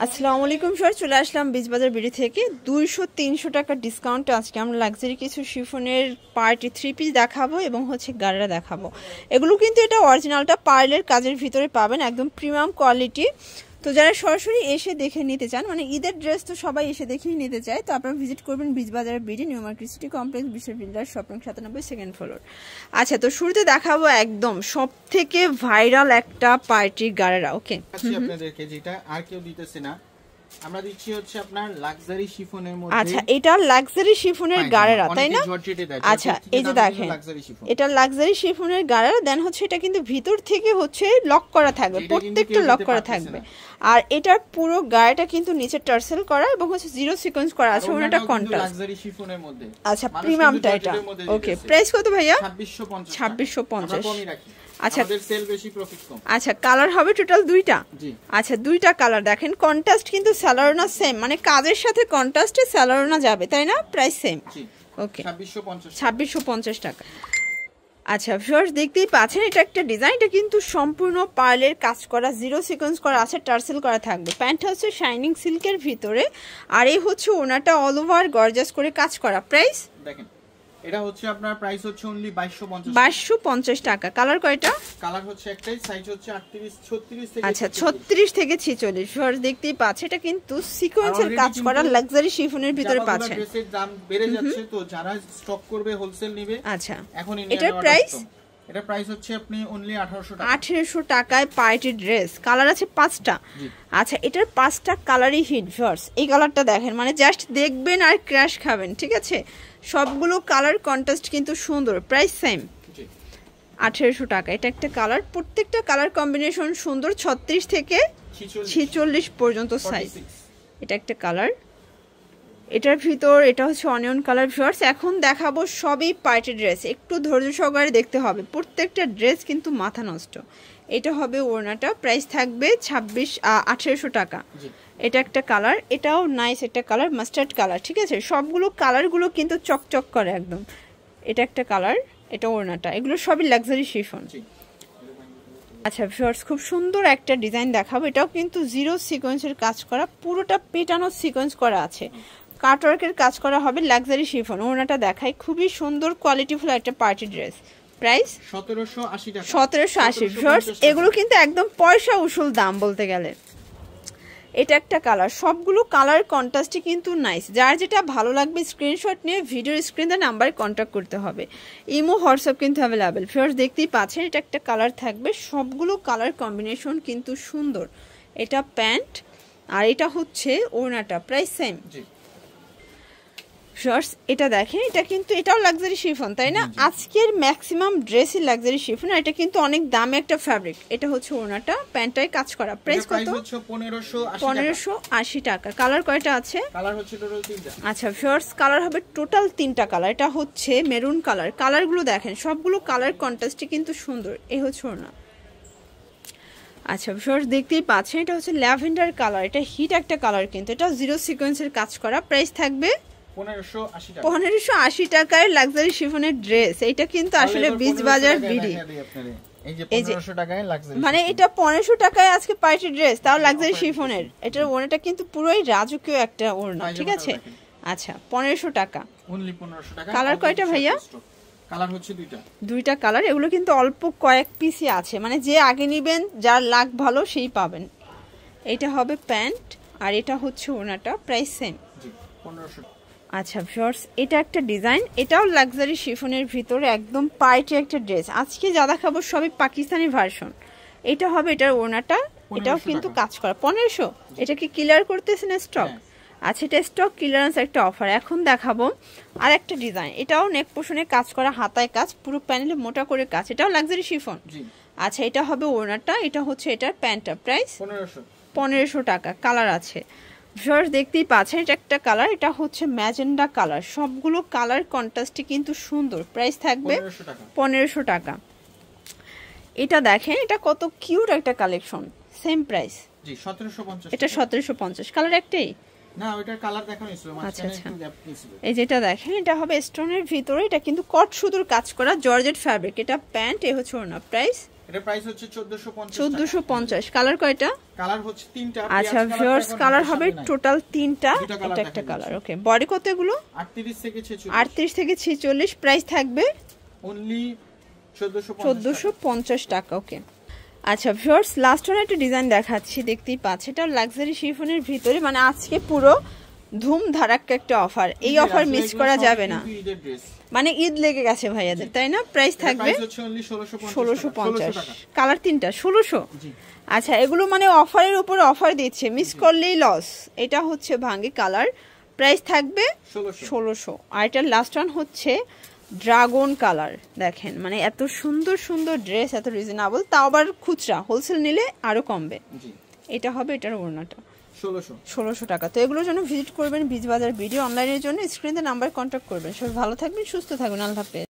আসসালামু আলাইকুম স্যার, চলে আসলাম বীজ বাজার বিডি থেকে 200-300 টাকা ডিসকাউন্টে আজকে আমরা লাক্সারি কিছু শিফনের পার্টি 3 পিস দেখাবো এবং হচ্ছে গাড়া দেখাবো। এগুলো কিন্তু এটা অরিজিনালটা পার্লের কাজের ভিতরে পাবেন, একদম প্রিমিয়াম কোয়ালিটি। তো যারা সরাসরি এসে দেখে নিতে চান, মানে ঈদের ড্রেস তো সবাই এসে দেখেই নিতে চায়, তো আপনারা ভিজিট করবেন বীজ বাজার BD, new market city complex, বিশ্ব বিল্ডার, শপিং 97, সেকেন্ড ফ্লোর। আচ্ছা, তো শুরুতে দেখাবো একদম সব থেকে ভাইরাল একটা পার্টি গাড়া। ওকে, আপনাদেরকে যেটা আর কেউ দিতেছে না, আমরা দিচ্ছি হচ্ছে আপনার লাক্সারি শিফনের মধ্যে। আচ্ছা, এটা লাক্সারি শিফনের গাড়ারা, তাই না? আচ্ছা, এই যে দেখেন, এটা লাক্সারি শিফনের গাড়ারা। দেন হচ্ছে এটা কিন্তু ভিতর থেকে হচ্ছে লক করা থাকবে, প্রত্যেকটা লক করা থাকবে। আর এটার পুরো গাড়াটা কিন্তু নিচে টার্সেল করা এবং হচ্ছে জিরো সিকোয়েন্স করা আছে, ওনাটা কন্ট্রাস্ট লাক্সারি শিফনের মধ্যে। আচ্ছা, প্রিমিয়ামটা এটা। ওকে, প্রাইস কত ভাইয়া? 2650। আচ্ছা, সেল বেশি প্রফিট কম। আচ্ছা, কালার হবে টোটাল দুইটা। আচ্ছা, দুইটা কালার দেখেন, কন্ট্রাস্ট কিন্তু স্যালারোনা সেম, মানে কাজের সাথে কন্ট্রাস্টে স্যালারোনা যাবে, তাই না? Price same. ওকে, 2650 টাকা। আচ্ছা ভিউয়ার্স, দেখতেই পাচ্ছেন এটা একটা ডিজাইন, এটা কিন্তু সম্পূর্ণ পার্লের কাজ করা, জিরো সিকোয়েন্স করা আছে, টার্সেল করা থাকবে। প্যান্টটা হচ্ছে শাইনিং সিল্কের ভিতরে, আর এই হচ্ছে ওনাটা অল ওভার গর্জাস করে কাজ করা। প্রাইস দেখেন, এটা হচ্ছে আপনার প্রাইস হচ্ছে অনলি 2250 টাকা। কালার কয়টা? কালার হচ্ছে একটাই, সাইজ হচ্ছে 36 থেকে। আচ্ছা, 36 থেকে 46। ভিউয়ার্স দেখতেই পাচ্ছেন এটা কিন্তু সিকোয়েন্সের কাজ করা লাক্সারি শিফনের ভিতরে পাচ্ছেন। ড্রেসের দাম বেড়ে যাচ্ছে, তো যারা স্টক করবে হোলসেল নেবে। আচ্ছা, এখন এটার প্রাইস? এটা প্রাইস হচ্ছে আপনি অনলি 1800 টাকা। 1800 টাকায় পার্টি ড্রেস। কালার আছে 5টা। আচ্ছা, এটার 5টা কালারই হিট ভিউয়ার্স। এই কালারটা দেখেন, মানে জাস্ট দেখবেন আর ক্র্যাশ খাবেন, ঠিক আছে? সবগুলো কালার কন্ট্রাস্ট কিন্তু সুন্দর। প্রাইস সেম, 1800 টাকা। এটা একটা কালার, প্রত্যেকটা কালার কম্বিনেশন সুন্দর, 36 থেকে 46 পর্যন্ত সাইজ। এটা একটা কালার, এটার ভিতর এটা হচ্ছে অনিয়ন কালার। ভিউয়ার্স এখন দেখাবো সবই পার্টি ড্রেস, একটু ধৈর্য সহকারে দেখতে হবে, প্রত্যেকটা ড্রেস কিন্তু মাথা নষ্ট। এটা হবে ওড়নাটা, প্রাইস থাকবে 1800 টাকা। এটা একটা কালার, এটাও নাইস একটা কালার, মাস্টার্ড কালার, ঠিক আছে? সবগুলো কালারগুলো কিন্তু চকচক করে একদম। এটা একটা কালার, এটা ওড়নাটা, এগুলো সবই লাক্সারি শিফন। আচ্ছা ভিউয়ার্স, খুব সুন্দর একটা ডিজাইন দেখাবো, এটাও কিন্তু জিরো সিকোয়েন্সের কাজ করা, পুরোটা পেটানো সিকোয়েন্স করা আছে, কাটওয়ার্কের কাজ করা হবে, লাক্সারি শিফন। ওড়নাটা দেখাই, খুবই সুন্দর কোয়ালিটিফুল একটা পার্টি ড্রেস। প্রাইস 1780 টাকা। 1780। ভিউয়ার্স এগুলো কিন্তু একদম পয়সা উসুল দাম বলতে গেলে। এটা একটা কালার, সবগুলো কালার কন্ট্রাস্টই কিন্তু নাইস। যার যেটা ভালো লাগবে স্ক্রিনশট নিয়ে ভিডিওর স্ক্রিনে নাম্বারে কন্ট্যাক্ট করতে হবে। ইমো হোয়াটসঅ্যাপ কিন্তু অ্যাভেলেবেল। ভিউয়ার্স দেখতেই পাচ্ছেন এটা একটা কালার থাকবে, সবগুলো কালার কম্বিনেশন কিন্তু সুন্দর। এটা প্যান্ট আর এটা হচ্ছে ওড়নাটা, প্রাইস সেম। ভিউয়ার্স এটা দেখেন, এটা কিন্তু এটাও লাক্সারি শিফন, তাই না? আজকের ম্যাক্সিমাম ড্রেসই লাক্সারি শিফন, আর এটা কিন্তু অনেক দামি একটা ফ্যাব্রিক। এটা হচ্ছে ওড়নাটা, প্যান্টটাই কাজ করা। প্রাইস কত? 1580 টাকা। কালার কয়টা আছে? কালার হচ্ছে টোটাল 3টা। আচ্ছা ভিউয়ার্স, কালার হবে টোটাল 3টা কালার। এটা হচ্ছে মেরুন কালার। কালারগুলো দেখেন, সবগুলো কালার কন্ট্রাস্টই কিন্তু সুন্দর। এই হচ্ছে ওড়না। আচ্ছা ভিউয়ার্স দেখতেই পাচ্ছেন এটা হচ্ছে ল্যাভেন্ডার কালার, এটা হিট একটা কালার, কিন্তু এটা জিরো সিকোয়েন্সের কাজ করা। প্রাইস থাকবে 1580 টাকায় লাক্সারি শিফনের ড্রেস। এটা কিন্তু আসলে বীজ বাজার বিডি, মানে এটা 1500 টাকায় আজকে পার্টি ড্রেস, তাও লাক্সারি শিফনের। এটার ওড়নাটা কিন্তু পুরোই রাজকীয় একটা ওড়না, ঠিক আছে? আচ্ছা, 1500 টাকা। কালার কয়টা ভাইয়া? কালার হচ্ছে দুইটা কালার। এগুলো কিন্তু অল্প কয়েক পিসই আছে, মানে যে আগে নেবেন, যার লাক ভালো সেই পাবেন। এটা হবে প্যান্ট আর এটা হচ্ছে ওড়নাটা, প্রাইস সেম 1500। আচ্ছা ভিউয়ার্স এটা একটা ডিজাইন, এটাও লাক্সারি শিফনের ভিতরে একদম পার্টি একটা ড্রেস। আজকে যা দেখাবো সবই পাকিস্তানি ভার্সন। এটা হবে এটার ওড়নাটা, এটাও কিন্তু কাজ করা। 1500। এটা কি ক্লিয়ার করতেছেন স্টক? আচ্ছা, এটা স্টক ক্লিয়ারেন্স একটা অফার। এখন দেখাবো আর একটা ডিজাইন, এটাও নেক পোর্শনে কাজ করা, হাতায় কাজ, পুরো প্যানেলে মোটা করে কাজ, এটাও লাক্সারি শিফন। আচ্ছা, এটা হবে ওড়নাটা, এটা হচ্ছে এটার প্যান্টটা। প্রাইস 1500 টাকা। কালার আছে ভিউয়ার্স দেখতেই পাচ্ছেন, এটা একটা কালার, এটা হচ্ছে ম্যাজেন্ডা কালার। সবগুলো কালার কন্ট্রাস্টই কিন্তু সুন্দর। প্রাইস থাকবে 1500 টাকা। এটা দেখেন, এটা কত কিউট একটা কালেকশন, সেম প্রাইস। জি 1750। এটা 1750। কালার একটাই না, ওইটার কালার দেখানো হয়েছিল মাঝখানে একটু গ্যাপ ছিল। এই যেটা দেখেন, এটা হবে স্টোনের ভিতরে, এটা কিন্তু কট সুতোর কাজ করা জর্জেট ফ্যাব্রিক। এটা প্যান্ট, এই হচ্ছে ওড়না। প্রাইস এটা প্রাইস হচ্ছে 1450 1450 কালার কয়টা কালার হচ্ছে তিনটা আচ্ছা ভিউয়ার্স কালার হবে টোটাল তিনটা এটা একটা কালার ওকে বডি কত এগুলো 38 থেকে 46 প্রাইস থাকবে অনলি 1450 টাকা ওকে আচ্ছা ভিউয়ার্স লাস্ট ওয়ান একটা ডিজাইন দেখাচ্ছি দেখতেই পাচ্ছেন এটা লাক্সারি শিফনের ভিতরে মানে আজকে পুরো ধুম ধারাক্কা একটা অফার এই অফার মিস করা যাবে না মানে ঈদ লেগে গেছে ভাইয়াদের তাই না প্রাইস থাকবে 1650 কালার তিনটা 1600 আচ্ছা এগুলো মানে অফারের উপর অফার দিচ্ছে মিস করলেই লস এটা হচ্ছে ভাঙ্গি কালার প্রাইস থাকবে 1600 আর এটার লাস্ট ওয়ান হচ্ছে ড্রাগন কালার দেখেন মানে এত সুন্দর সুন্দর ড্রেস এত রিজনেবল তাও আবার খুচরা হোলসেল নিলে আরো কমবে এটা হবে এটার ওড়নাটা 1600 টাকা তো এগুলোর জন্য ভিজিট করবেন বীজ বাজার ভিডিও অনলাইনের জন্য স্ক্রিনে নাম্বার কন্ট্যাক্ট করবেন সবাই ভালো থাকবেন সুস্থ থাকবেন আল্লাহ হাফেজ